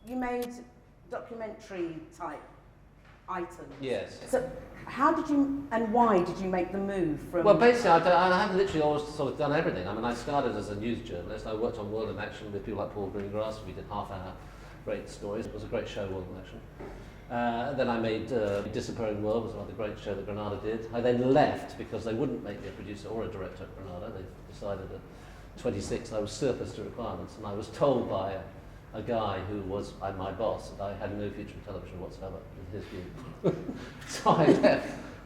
you made documentary type items. Yes. So how did you, and why did you make the move from... Well, basically, I have literally always sort of done everything. I mean, I started as a news journalist. I worked on World in Action with people like Paul Greengrass. We did half-hour great stories. It was a great show, World in Action. Then I made Disappearing World, was another great show that Granada did. I then left because they wouldn't make me a producer or a director at Granada. They decided at 26 I was surplus to requirements, and I was told by a guy who was my boss that I had no future in television whatsoever, in his view. So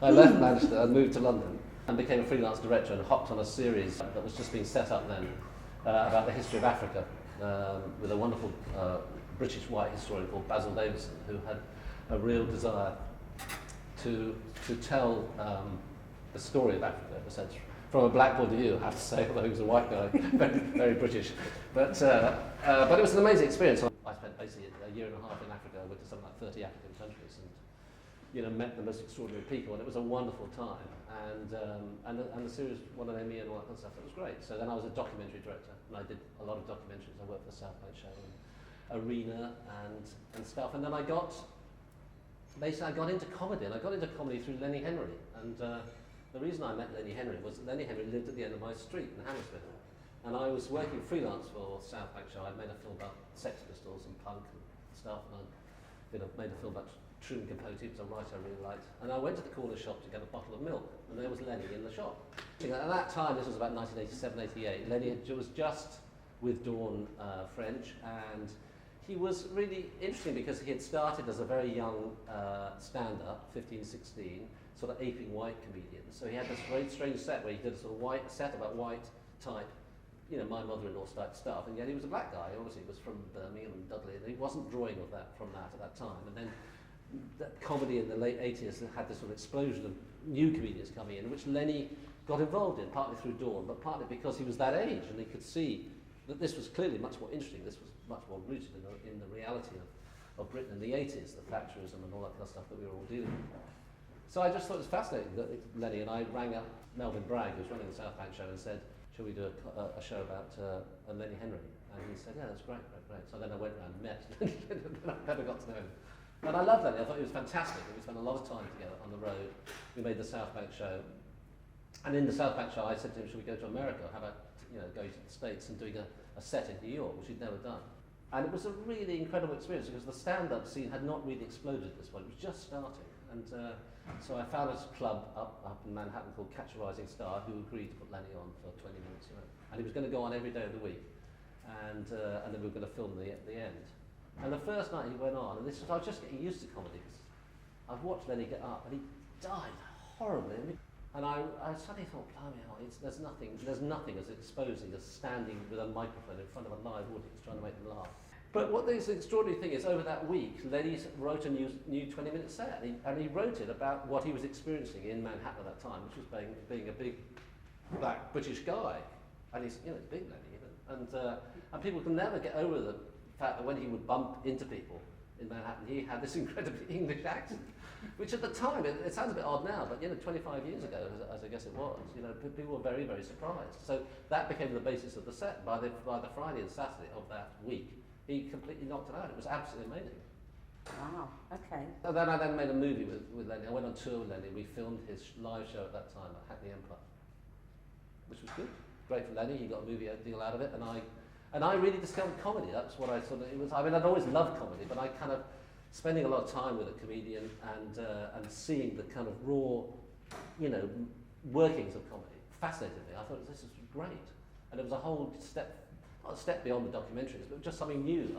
I left Manchester and moved to London and became a freelance director and hopped on a series that was just being set up then about the history of Africa with a wonderful British white historian called Basil Davison, who had a real desire to tell the story of Africa in a sense. From a black point of view, I have to say, although he was a white guy, very, very British. But it was an amazing experience. I spent basically a year and a half in Africa. I went to something like 30 African countries and met the most extraordinary people, and it was a wonderful time. And the series won an Emmy and all that kind of stuff. It was great. So then I was a documentary director, and I did a lot of documentaries. I worked for the South Bank Show and Arena and stuff. And then I got into comedy, and I got into comedy through Lenny Henry. And the reason I met Lenny Henry was that Lenny Henry lived at the end of my street in Hammersmith. And I was working freelance for South Bank Show. I'd made a film about Sex Pistols and punk and stuff, and I made a film about Truman Capote, who was a writer I really liked. And I went to the corner shop to get a bottle of milk, and there was Lenny in the shop. At that time, this was about 1987, 88, Lenny was just withdrawn French, and he was really interesting because he had started as a very young stand-up, 15, 16, sort of aping white comedians. So he had this very strange set where he did a sort of set about white type, my mother-in-law type stuff, and yet he was a black guy. Obviously, he was from Birmingham and Dudley, and he wasn't drawing from that at that time. And then that comedy in the late 80s had this sort of explosion of new comedians coming in, which Lenny got involved in, partly through Dawn, but partly because he was that age, and he could see that this was clearly much more interesting. This was much more rooted in the reality of Britain in the 80s, the Thatcherism and all that kind of stuff that we were all dealing with. So I just thought it was fascinating that Lenny, and I rang up Melvin Bragg, who was running the South Bank Show, and said, shall we do a show about Lenny Henry? And he said, yeah, that's great. So then I went around and met Lenny, and I never got to know him. And I loved Lenny. I thought he was fantastic. We spent a lot of time together on the road. We made the South Bank Show. And in the South Bank Show, I said to him, shall we go to America? How about going to the States and doing a set in New York, which he'd never done. And it was a really incredible experience because the stand-up scene had not really exploded at this point. It was just starting. And so I found a club up in Manhattan called Catch a Rising Star, who agreed to put Lenny on for 20 minutes. And he was going to go on every day of the week. And then we were going to film the end. And the first night he went on, and I was just getting used to comedy, because I've watched Lenny get up, and he died horribly. And I suddenly thought, blimey, there's nothing as exposing as standing with a microphone in front of a live audience trying to make them laugh. But what the extraordinary thing is, over that week, Lenny wrote a new 20-minute set, and he wrote it about what he was experiencing in Manhattan at that time, which was being a big black British guy, and he's big Lenny even, and people can never get over the fact that when he would bump into people in Manhattan, he had this incredibly English accent, which at the time, it sounds a bit odd now, but 25 years ago, as I guess it was, people were very, very surprised. So that became the basis of the set. By the Friday and Saturday of that week, he completely knocked it out. It was absolutely amazing. Wow, okay. So then I made a movie with Lenny. I went on tour with Lenny. We filmed his live show at that time at Hackney Empire, which was good. Great for Lenny. He got a movie deal out of it, and I really discovered comedy. That's what I'd always loved comedy, but I kind of spending a lot of time with a comedian and seeing the kind of raw, workings of comedy fascinated me. I thought this is great, and it was a whole step, not a step beyond the documentaries, but just something new.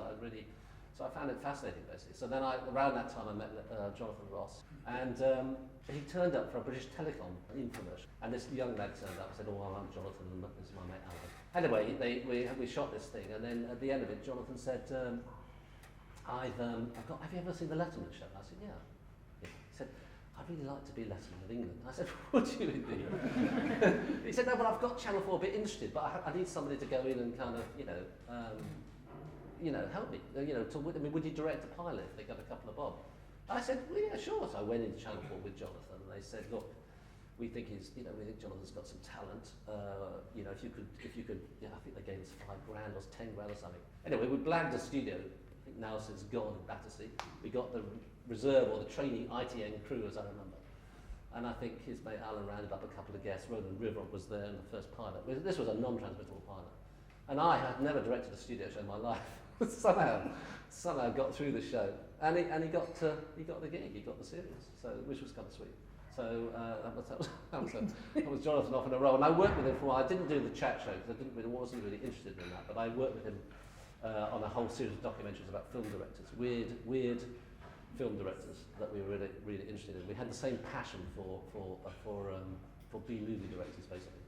So I found it fascinating, basically. So then around that time I met Jonathan Ross, and he turned up for a British Telecom infomercial, and this young lad turned up and said, "Oh, I'm Jonathan, and this is my mate Alan." Anyway, we shot this thing, and then at the end of it, Jonathan said, have you ever seen the Letterman show? I said, yeah. He said, I'd really like to be Letterman of England. I said, would you indeed? He said, no, but I've got Channel 4 a bit interested, but I need somebody to go in and kind of, help me. Would you direct a pilot if they got a couple of bob? I said, well, yeah, sure. So I went into Channel 4 with Jonathan, and they said, look, we think Jonathan's got some talent. If you could, I think they gave us $5,000 or $10,000 or something. Anyway, we blagged a studio think now since gone in Battersea. We got the reserve or the trainee ITN crew, as I remember. And I think his mate Alan rounded up a couple of guests. Roland River was there in the first pilot. This was a non-transmittable pilot. And I had never directed a studio show in my life. somehow got through the show. And he got the gig, he got the series, so which was kind of sweet. So that was Jonathan off in a row. And I worked with him for a while. I didn't do the chat show because I wasn't really interested in that, but I worked with him on a whole series of documentaries about film directors, weird film directors that we were really interested in. We had the same passion for B movie directors, basically.